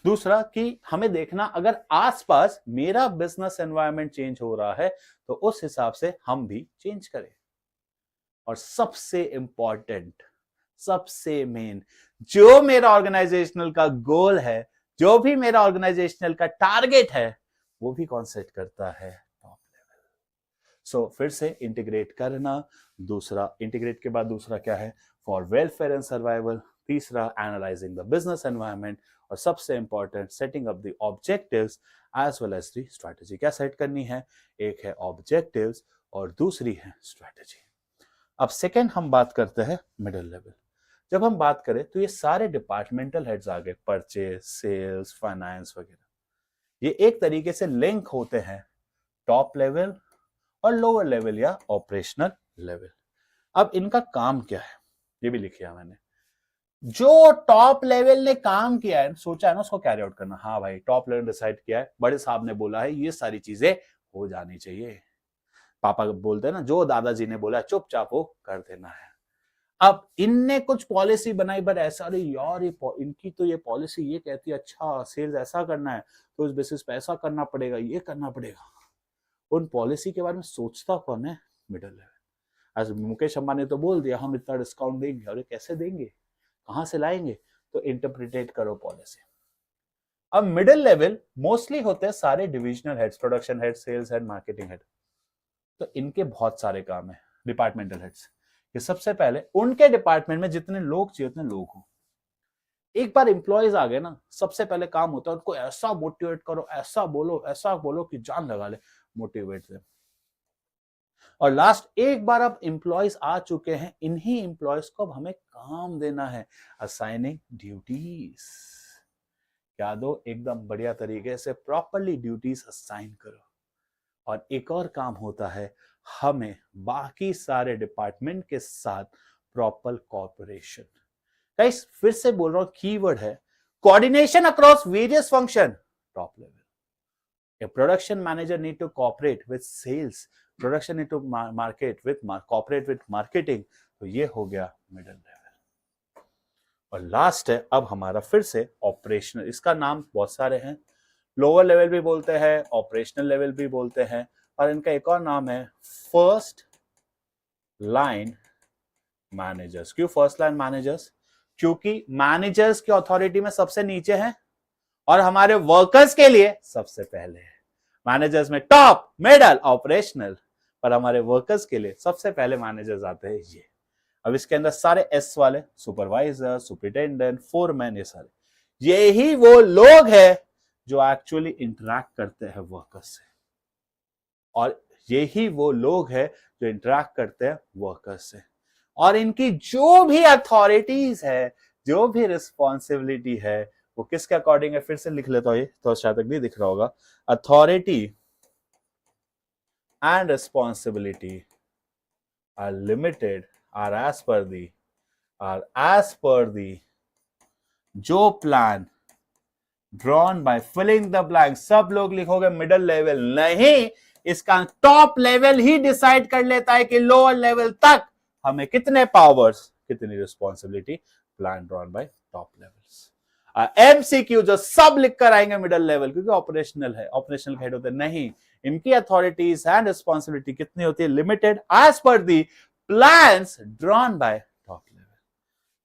दूसरा कि हमें देखना अगर आसपास मेरा बिजनेस एनवायरनमेंट चेंज हो रहा है तो उस हिसाब से हम भी चेंज करें। और सबसे इंपॉर्टेंट, सबसे मेन, जो मेरा ऑर्गेनाइजेशनल का गोल है, जो भी मेरा ऑर्गेनाइजेशनल का टारगेट है, वो भी कौन सेट करता है? Top level. सो फिर से इंटीग्रेट करना, दूसरा इंटीग्रेट के बाद दूसरा क्या है? For welfare and survival. तीसरा एनालाइजिंग द बिजनेस एनवायरनमेंट, और सबसे important setting up the objectives as well as the strategy. क्या सेट करनी है? एक है ऑब्जेक्टिव्स और दूसरी है स्ट्रैटेजी। अब सेकेंड हम बात करते हैं मिडिल लेवल। जब हम बात करें तो ये सारे डिपार्टमेंटल हेड्स आ गए, परचेज, सेल्स, फाइनेंस वगैरह, ये एक तरीके से लिंक होते हैं टॉप लेवल और लोअर लेवल या ऑपरेशनल लेवल। अब इनका काम क्या है ये भी लिखिए मैंने। जो टॉप लेवल ने काम किया है, सोचा है ना, उसको कैरी आउट करना। हाँ भाई, टॉप लेवल डिसाइड किया है, बड़े साहब ने बोला है ये सारी चीजें हो जानी चाहिए, पापा बोलते हैं ना, जो दादाजी ने बोला चुपचाप वो कर देना है। अब इनने कुछ पॉलिसी बनाई, बट ऐसा, अरे यार ये इनकी तो ये पॉलिसी ये कहती है अच्छा सेल्स ऐसा करना है तो उस बेसिस पे ऐसा करना पड़ेगा, ये करना पड़ेगा। उन पॉलिसी के बारे में सोचता कौन है? Middle level. आज मुकेश अंबानी तो बोल दिया हम इतना डिस्काउंट देंगे, अरे कैसे देंगे, कहां से लाएंगे? तो इंटरप्रिटेट करो पॉलिसी। अब मिडिल लेवल मोस्टली होते हैं सारे divisional heads, production head, sales head, marketing head. तो इनके बहुत सारे काम है, डिपार्टमेंटल हेड्स। कि सबसे पहले उनके डिपार्टमेंट में जितने लोग चाहिए उतने लोग हो। एक बार एम्प्लॉयज आ गए ना, सबसे पहले काम होता है उनको ऐसा मोटिवेट करो, ऐसा बोलो कि जान लगा ले, मोटिवेट से। और लास्ट, एक बार अब एम्प्लॉयज आ चुके हैं, इन्हीं एम्प्लॉयज को अब हमें काम देना है, असाइनिंग ड्यूटीज। क्या दो? एकदम बढ़िया तरीके से प्रॉपरली ड्यूटीज असाइन करो। और एक और काम होता है, हमें बाकी सारे डिपार्टमेंट के साथ प्रॉपर कोऑपरेशन। गाइस फिर से बोल रहा हूं, कीवर्ड है coordination across various function, top level. A production manager need to cooperate with sales, production need to cooperate with marketing, तो ये हो गया मिडिल लेवल। और लास्ट है अब हमारा फिर से ऑपरेशनल। इसका नाम बहुत सारे हैं, लोअर लेवल भी बोलते हैं, ऑपरेशनल लेवल भी बोलते हैं, और इनका एक और नाम है फर्स्ट लाइन मैनेजर्स। क्यों फर्स्ट लाइन मैनेजर्स? क्योंकि मैनेजर्स की अथॉरिटी में सबसे नीचे हैं और हमारे वर्कर्स के लिए सबसे पहले है। मैनेजर्स में टॉप, मिडल, ऑपरेशनल, पर हमारे वर्कर्स के लिए सबसे पहले मैनेजर्स आते हैं ये। अब इसके अंदर सारे एस वाले, सुपरवाइजर, सुपरिटेंडेंट, फोरमैन, ये सारे यही वो लोग हैं जो एक्चुअली इंटरैक्ट करते हैं वर्कर्स से, और यही वो लोग हैं जो इंटरैक्ट करते हैं वर्कर्स से। और इनकी जो भी अथॉरिटीज है, जो भी रिस्पॉन्सिबिलिटी है, वो किसके अकॉर्डिंग है? फिर से लिख लेता हूं, ये तो शायद तक नहीं दिख रहा होगा। Authority and responsibility are limited, are as per the जो plan drawn by filling the blank. सब लोग लिखोगे मिडिल लेवल, नहीं, इसका टॉप लेवल ही डिसाइड कर लेता है कि लोअर लेवल तक हमें कितने पावर्स, कितनी responsibility, plan drawn by top levels. MCQ जो सब लिख कर आएंगे मिडिल लेवल, क्योंकि ऑपरेशनल है, ऑपरेशनल हेड होते नहीं, इनकी अथॉरिटीज एंड रिस्पॉन्सिबिलिटी कितनी होती है? Limited, as per the plans drawn by top level.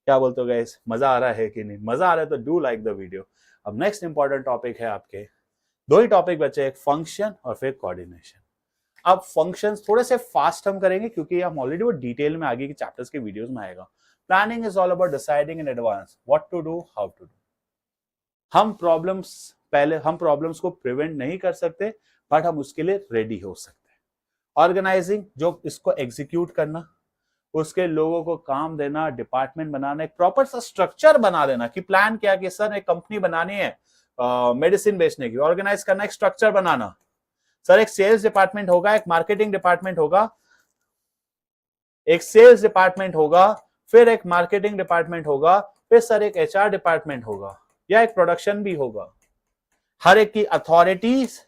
क्या बोलते हो गाइस, मजा आ रहा है कि नहीं? मजा आ रहा है तो डू लाइक द वीडियो। अब नेक्स्ट इंपॉर्टेंट टॉपिक है आपके, दो ही टॉपिक बचे, एक फंक्शन और फिर कोऑर्डिनेशन। अब फंक्शंस थोड़े से फास्ट हम करेंगे क्योंकि हम ऑलरेडी वो डिटेल में आगे के चैप्टर्स के वीडियोस में आएगा। Planning is all about deciding in advance what to do, how to do. हम प्रॉब्लम्स को प्रिवेंट नहीं कर सकते, बट हम उसके लिए रेडी हो सकते हैं। ऑर्गेनाइजिंग, जो इसको एग्जीक्यूट करना, उसके लोगों को काम देना, डिपार्टमेंट बनाना, एक प्रॉपर सा स्ट्रक्चर बना देना कि प्लान क्या, कि सर एक कंपनी बनानी है मेडिसिन बेचने की, ऑर्गेनाइज करना, एक स्ट्रक्चर बनाना। सर एक सेल्स डिपार्टमेंट होगा, एक मार्केटिंग डिपार्टमेंट होगा, एक सेल्स डिपार्टमेंट होगा, फिर एक मार्केटिंग डिपार्टमेंट होगा, फिर सर एक एचआर डिपार्टमेंट होगा, या एक प्रोडक्शन भी होगा। हर एक की अथॉरिटीज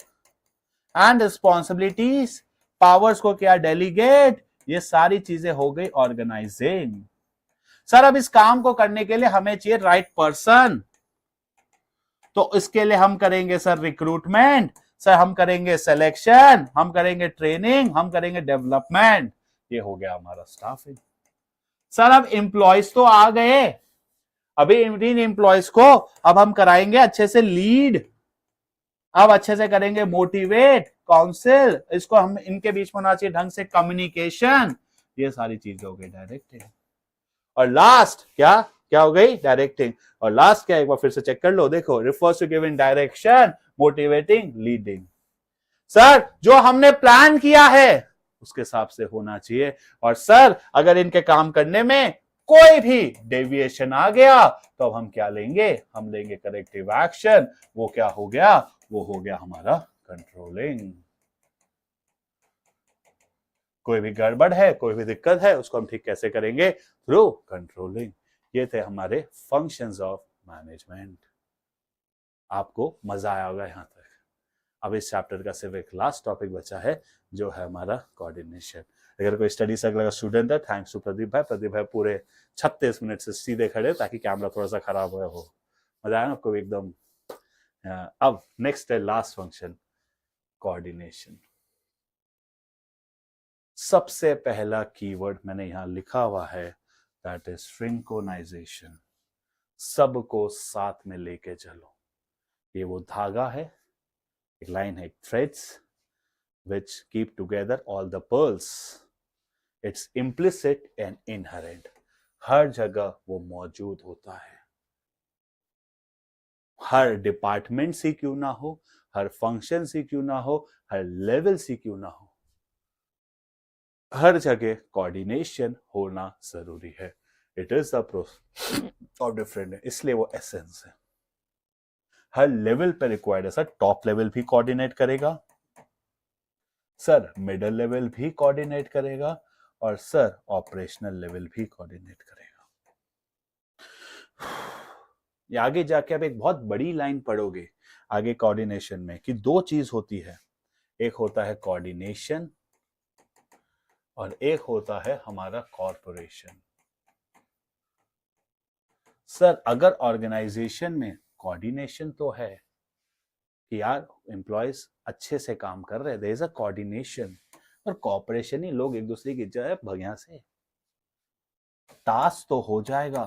एंड रिस्पॉन्सिबिलिटीज, पावर्स को क्या डेलीगेट, ये सारी चीजें हो गई ऑर्गेनाइजिंग। सर अब इस काम को करने के लिए हमें चाहिए राइट पर्सन, तो इसके लिए हम करेंगे सर रिक्रूटमेंट, सर हम करेंगे सिलेक्शन, हम करेंगे ट्रेनिंग, हम करेंगे डेवलपमेंट। ये हो गया हमारा स्टाफिंग। सर अब एम्प्लॉयज तो आ गए, अभी इन एम्प्लॉयज को अब हम कराएंगे अच्छे से लीड, अब अच्छे से करेंगे मोटिवेट, काउंसिल, इसको हम इनके बीच में होना चाहिए ढंग से कम्युनिकेशन। ये सारी चीजें हो गई डायरेक्टिंग। और लास्ट क्या क्या हो गई, डायरेक्टिंग। और लास्ट क्या, एक बार फिर से चेक कर लो, देखो, refers to giving direction, motivating, leading. Sir जो हमने प्लान किया है उसके हिसाब से होना चाहिए, और सर अगर इनके काम करने में कोई भी डेविएशन आ गया तो अब हम क्या लेंगे, हम लेंगे करेक्टिव एक्शन। वो क्या हो गया, वो हो गया हमारा कंट्रोलिंग। कोई भी गड़बड़ है, कोई भी दिक्कत है, उसको हम ठीक कैसे करेंगे, थ्रू कंट्रोलिंग। ये थे हमारे फंक्शंस ऑफ मैनेजमेंट। आपको मजा आया होगा यहां तक। अब इस चैप्टर का सिर्फ एक लास्ट टॉपिक बचा है, जो है हमारा कोऑर्डिनेशन। अगर कोई स्टडी सर्कल का स्टूडेंट है, थैंक्स टू प्रदीप भाई। प्रदीप भाई पूरे 36 मिनट से सीधे खड़े ताकि कैमरा थोड़ा सा खराब हो। मजा आया ना आपको एकदम। अब नेक्स्ट है लास्ट फंक्शन, कोऑर्डिनेशन। सबसे पहला कीवर्ड मैंने यहां लिखा हुआ है, दैट इज सिंक्रोनाइजेशन। सबको साथ में लेके चलो। ये वो धागा है, एक लाइन है, threads which keep together all the pearls. It's implicit and inherent. हर जगह वो मौजूद होता है, हर डिपार्टमेंट से क्यों ना हो, हर फंक्शन से क्यों ना हो, हर लेवल से क्यों ना हो, हर जगह कोऑर्डिनेशन होना जरूरी है। It is the process of different, इसलिए वो एसेंस है। हर लेवल पे रिक्वायर्ड है सर। टॉप लेवल भी कोऑर्डिनेट करेगा सर, मिडिल लेवल भी कोऑर्डिनेट करेगा, और सर ऑपरेशनल लेवल भी कोऑर्डिनेट करेगा। ये आगे जाके आप एक बहुत बड़ी लाइन पढ़ोगे आगे कोऑर्डिनेशन में, कि दो चीज होती है, एक होता है कोऑर्डिनेशन और एक होता है हमारा कॉर्पोरेशन। सर अगर ऑर्गेनाइजेशन में कोऑर्डिनेशन तो है कि यार एम्प्लॉयज अच्छे से काम कर रहे हैं, देयर इज अ कोऑर्डिनेशन, और कॉपरेशन ही लोग एक दूसरे की जय भगिया से टास्क तो हो जाएगा,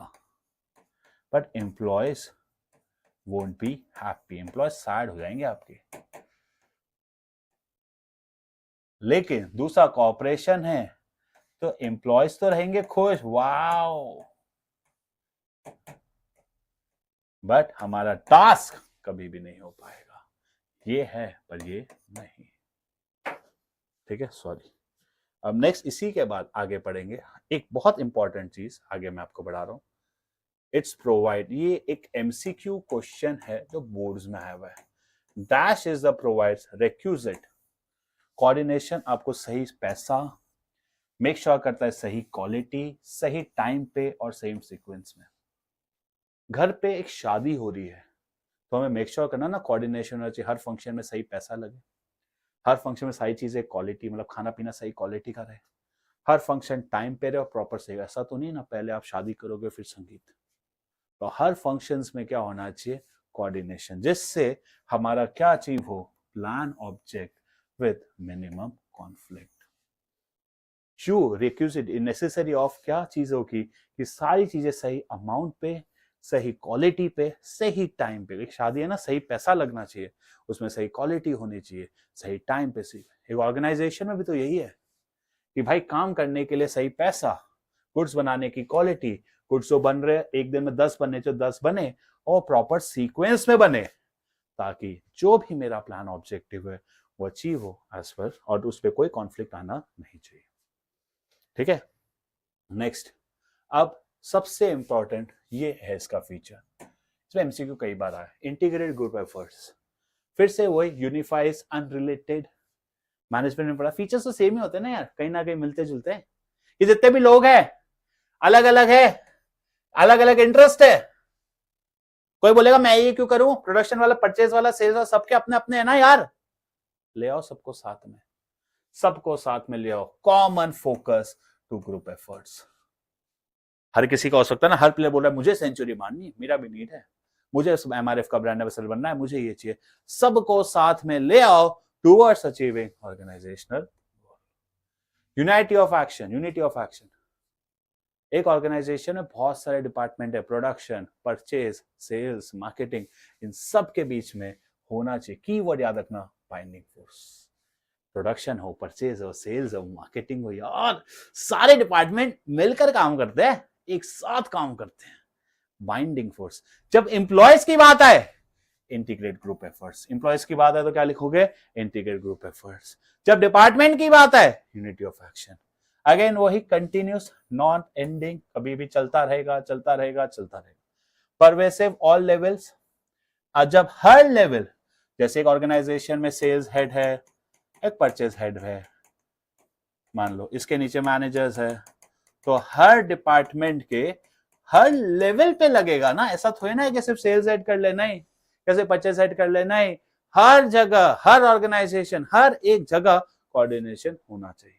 but employees won't be happy, employees sad हो जाएंगे आपके। लेकिन दूसरा कॉपरेशन है तो एम्प्लॉयज तो रहेंगे खुश, वाओ, बट हमारा टास्क कभी भी नहीं हो पाएगा। ये है पर ये नहीं, ठीक है, सॉरी। अब नेक्स्ट इसी के बाद आगे पढ़ेंगे एक बहुत इंपॉर्टेंट चीज, आगे मैं आपको बढ़ा रहा हूं, इट्स प्रोवाइड। ये एक एमसीक्यू क्वेश्चन है जो बोर्ड्स में आया हुआ है। Dash is the provides requisite. Coordination आपको सही पैसा मेक श्योर करता है, सही क्वालिटी, सही टाइम पे और सही सीक्वेंस में। घर पे एक शादी हो रही है तो हमें मेक श्योर करना ना, कोऑर्डिनेशन होना चाहिए, हर फंक्शन में सही पैसा लगे, हर फंक्शन में सारी चीजें क्वालिटी, मतलब खाना पीना सही क्वालिटी का रहे, हर फंक्शन टाइम पे रहे और प्रॉपर सही। ऐसा तो नहीं ना पहले आप शादी करोगे फिर संगीत, तो हर फंक्शंस में क्या होना चाहिए, कोऑर्डिनेशन, जिससे हमारा क्या अचीव हो, plan object with minimum conflict. Shoe requisite necessary of क्या चीज होगी, कि सारी चीजें सही अमाउंट पे, सही क्वालिटी पे, सही टाइम पे। एक शादी है ना, सही पैसा लगना चाहिए, उसमें सही क्वालिटी होनी चाहिए, सही टाइम पे। सही एक ऑर्गेनाइजेशन में भी तो यही है कि भाई काम करने के लिए सही पैसा, गुड्स बनाने की क्वालिटी, गुड्स जो बन रहे एक दिन में 10 बने जो 10 बने और प्रॉपर सीक्वेंस में बने, ताकि जो भी मेरा प्लान ऑब्जेक्टिव है वो अचीव हो एज पर, और उस पर कोई कॉन्फ्लिक्ट आना नहीं चाहिए। ठीक है, नेक्स्ट, अब सबसे इंपॉर्टेंट ये है इसका फीचर, इसमें एमसीक्यू कई बार आया, इंटीग्रेटेड ग्रुप एफर्ट्स। फिर से वही यूनिफाइज अनरिलेटेड, मैनेजमेंट में पड़ा, फीचर्स तो सेम ही होते हैं ना यार, कहीं ना कहीं मिलते जुलते हैं। ये जितने भी लोग हैं अलग अलग है, अलग अलग इंटरेस्ट है। कोई बोलेगा मैं ये क्यों करूं, प्रोडक्शन वाला, परचेज वाला, सेल्स वाला, सबके अपने अपने है ना यार। ले आओ सबको साथ में, सबको साथ में ले आओ, common focus to group efforts. हर किसी का हो सकता है ना, हर प्लेयर बोल रहा है मुझे सेंचुरी मारनी, मेरा भी नीड है, मुझे एमआरएफ का ब्रांड एम्बेसडर बनना है, मुझे ये चाहिए, सबको साथ में ले आओ towards achieving organisational unity of action. Unity of action, एक ऑर्गेनाइजेशन में बहुत सारे डिपार्टमेंट है, प्रोडक्शन, परचेज, सेल्स, मार्केटिंग, इन सब के बीच में होना चाहिए, कीवर्ड याद रखना, बाइंडिंग फोर्स। प्रोडक्शन हो, परचेज हो, सेल्स हो, मार्केटिंग हो, यार सारे डिपार्टमेंट मिलकर काम करते हैं, एक साथ काम करते हैं, बाइंडिंग फोर्स। जब एम्प्लॉयज की बात आए, इंटीग्रेट ग्रुप एफर्ट्स, एम्प्लॉयज की बात आए तो क्या लिखोगे, इंटीग्रेट ग्रुप एफर्ट्स। जब डिपार्टमेंट की बात आए, यूनिटी ऑफ एक्शन। अगेन वही कंटिन्यूस, नॉन एंडिंग, कभी भी चलता रहेगा, चलता रहेगा, चलता रहेगा, परवेसिव, ऑल लेवल्स। जब हर लेवल, जैसे एक ऑर्गेनाइजेशन में सेल्स हेड है, एक परचेज हेड है, मान लो इसके नीचे मैनेजर्स है, तो हर डिपार्टमेंट के हर लेवल पे लगेगा ना, ऐसा थोड़ी ना है कि सिर्फ सेल्स हेड कर लेना ही, कैसे परचेज हेड कर लेना ही, हर जगह, हर ऑर्गेनाइजेशन, हर एक जगह कोऑर्डिनेशन होना चाहिए।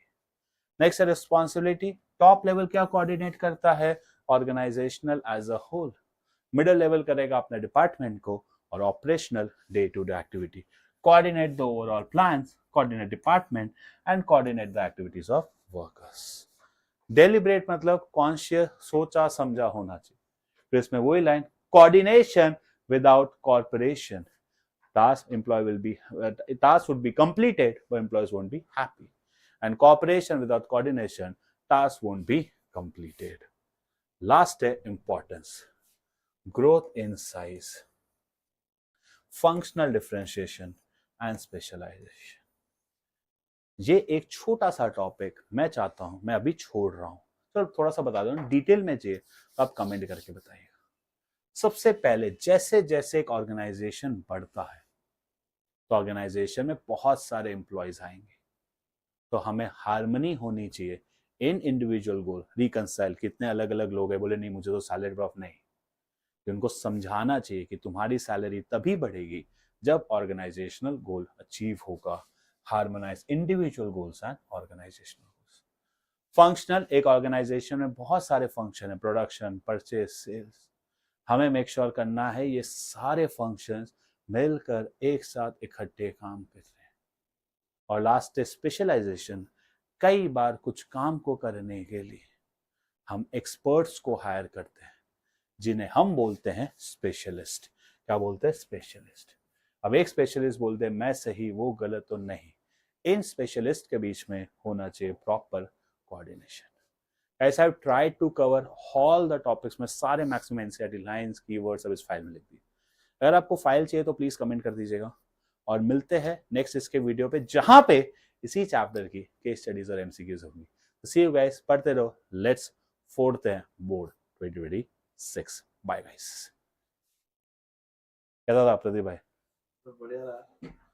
नेक्स्ट है रिस्पॉन्सिबिलिटी, टॉप लेवल क्या कोऑर्डिनेट करता है, organisational as a whole. Middle level करेगा अपने डिपार्टमेंट को, और operational day to day activity, coordinate the overall plans, coordinate department and coordinate the activities of workers. Deliberate मतलब कॉन्शियस, सोचा समझा होना चाहिए। फिर इसमें वही line, coordination without cooperation, task would be completed but employees won't be happy, and cooperation without coordination, task won't be completed. Last है importance, growth in size, functional differentiation and specialization। ये एक छोटा सा टॉपिक मैं चाहता हूं, मैं अभी छोड़ रहा हूं, चलो थोड़ा सा बता दो, डिटेल में चाहिए तो आप कमेंट करके बताइएगा। सबसे पहले जैसे जैसे एक ऑर्गेनाइजेशन बढ़ता है तो ऑर्गेनाइजेशन में बहुत सारे एम्प्लॉयज आएंगे, तो हमें हार्मनी होनी चाहिए इन इंडिविजुअल गोल, रिकंसाइल, कितने अलग अलग लोग हैं, बोले नहीं मुझे तो सैलरी ड्रॉप नहीं, उनको समझाना चाहिए कि तुम्हारी सैलरी तभी बढ़ेगी जब ऑर्गेनाइजेशनल गोल अचीव होगा। Harmonise individual goals and organisational goals. Functional, एक ऑर्गेनाइजेशन में बहुत सारे फंक्शन है, प्रोडक्शन, परचेज, सेल्स, हमें मेक श्योर करना है ये सारे फंक्शंस मिलकर एक साथ इकट्ठे काम कर रहे हैं। और लास्ट है स्पेशलाइजेशन, कई बार कुछ काम को करने के लिए हम एक्सपर्ट्स को हायर करते हैं जिन्हें हम बोलते हैं स्पेशलिस्ट। क्या बोलते हैं, स्पेशलिस्ट। अब एक स्पेशलिस्ट बोलते हैं मैं सही वो गलत, तो नहीं, इन स्पेशलिस्ट के बीच में होना चाहिए प्रॉपर कोऑर्डिनेशन। ऐसा I try to cover all the topics में, सारे मैक्सिमम एनसीईआरटी लाइंस, कीवर्ड्स सब इस फाइल में लिख दी। अगर आपको फाइल चाहिए तो प्लीज कमेंट कर दीजिएगा, और मिलते हैं नेक्स्ट इसके वीडियो पे, जहां पे इसी चैप्टर की केस स्टडीज और एमसीक्यूज होंगी। सी यू गाइस, पढ़ते रहो, लेट्स फोड़ते हैं बोर्ड 2026। Bye guys. कैसा था प्रदीप भाई? तो बढ़िया रहा।